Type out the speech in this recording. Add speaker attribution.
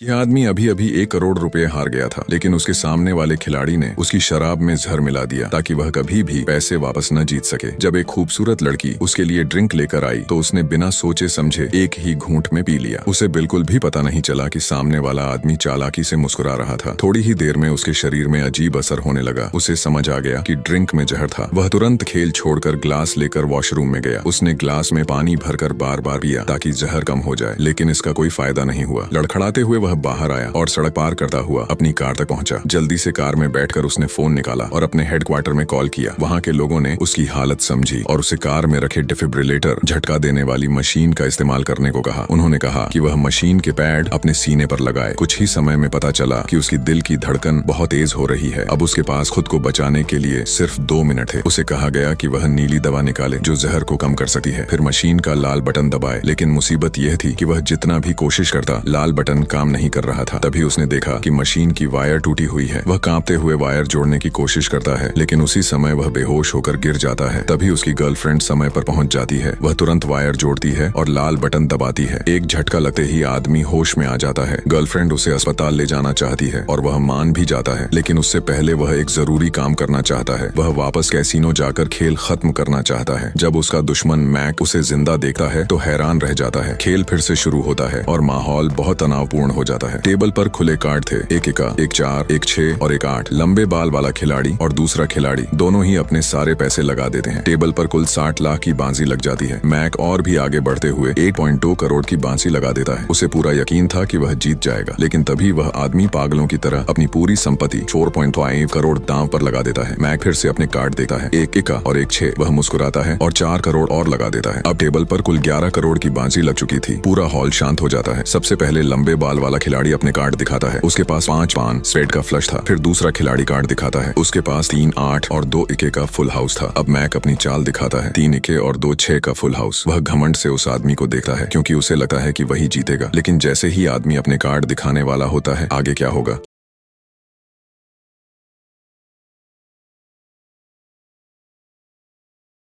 Speaker 1: यह आदमी अभी अभी 1 करोड़ रुपए हार गया था, लेकिन उसके सामने वाले खिलाड़ी ने उसकी शराब में जहर मिला दिया ताकि वह कभी भी पैसे वापस न जीत सके। जब एक खूबसूरत लड़की उसके लिए ड्रिंक लेकर आई तो उसने बिना सोचे समझे एक ही घूंट में पी लिया। उसे बिल्कुल भी पता नहीं चला कि सामने वाला आदमी चालाकी से मुस्कुरा रहा था। थोड़ी ही देर में उसके शरीर में अजीब असर होने लगा। उसे समझ आ गया कि ड्रिंक में जहर था। वह तुरंत खेल छोड़कर ग्लास लेकर वॉशरूम में गया। उसने ग्लास में पानी भरकर बार बार पिया ताकि जहर कम हो जाए, लेकिन इसका कोई फायदा नहीं हुआ। लड़खड़ाते हुए वह बाहर आया और सड़क पार करता हुआ अपनी कार तक पहुंचा। जल्दी से कार में बैठकर उसने फोन निकाला और अपने हेडक्वार्टर में कॉल किया। वहां के लोगों ने उसकी हालत समझी और उसे कार में रखे डिफिब्रिलेटर, झटका देने वाली मशीन का इस्तेमाल करने को कहा। उन्होंने कहा कि वह मशीन के पैड अपने सीने पर लगाए। कुछ ही समय में पता चला कि उसकी दिल की धड़कन बहुत तेज हो रही है। अब उसके पास खुद को बचाने के लिए सिर्फ 2 मिनट है। उसे कहा गया कि वह नीली दवा निकाले जो जहर को कम कर सकती है। फिर मशीन का लाल बटन दबाए, लेकिन मुसीबत यह थी कि वह जितना भी कोशिश करता, लाल बटन काम नहीं कर रहा था। तभी उसने देखा कि मशीन की वायर टूटी हुई है। वह कांपते हुए वायर जोड़ने की कोशिश करता है, लेकिन उसी समय वह बेहोश होकर गिर जाता है। तभी उसकी गर्लफ्रेंड समय पर पहुंच जाती है। वह तुरंत वायर जोड़ती है और लाल बटन दबाती है। एक झटका लगते ही आदमी होश में आ जाता है। गर्लफ्रेंड उसे अस्पताल ले जाना चाहती है और वह मान भी जाता है, लेकिन उससे पहले वह एक जरूरी काम करना चाहता है। वह वापस कैसीनो जाकर खेल खत्म करना चाहता है। जब उसका दुश्मन मैक उसे जिंदा देखता है तो हैरान रह जाता है। खेल फिर से शुरू होता है और माहौल बहुत तनावपूर्ण हो जाता है। टेबल पर खुले कार्ड थे, एक इक्का, एक 4, एक 6 और एक 8। लंबे बाल वाला खिलाड़ी और दूसरा खिलाड़ी दोनों ही अपने सारे पैसे लगा देते हैं। टेबल पर कुल 60 लाख की बाजी लग जाती है। मैक और भी आगे बढ़ते हुए 1.2 करोड़ की बाजी लगा देता है। उसे पूरा यकीन था कि वह जीत जाएगा, लेकिन तभी वह आदमी पागलों की तरह अपनी पूरी संपत्ति 4.5 करोड़ दांव पर लगा देता है। मैक फिर से अपने कार्ड देता है, एक इक्का और एक 6। वह मुस्कुराता है और 4 करोड़ और लगा देता है। अब टेबल पर कुल 11 करोड़ की बाजी लग चुकी थी। पूरा हॉल शांत हो जाता है। सबसे पहले लंबे बाल वाला खिलाड़ी अपने कार्ड दिखाता है। उसके पास 5 पान स्पेड का फ्लश था। फिर दूसरा खिलाड़ी कार्ड दिखाता है। उसके पास 3 8 और 2 इक्के का फुल हाउस था। अब मैक अपनी चाल दिखाता है, 3 इक्के और 2 6 का फुल हाउस। वह घमंड से उस आदमी को देखता है क्योंकि उसे लगता है कि वही जीतेगा, लेकिन जैसे ही आदमी अपने कार्ड दिखाने वाला होता है, आगे क्या होगा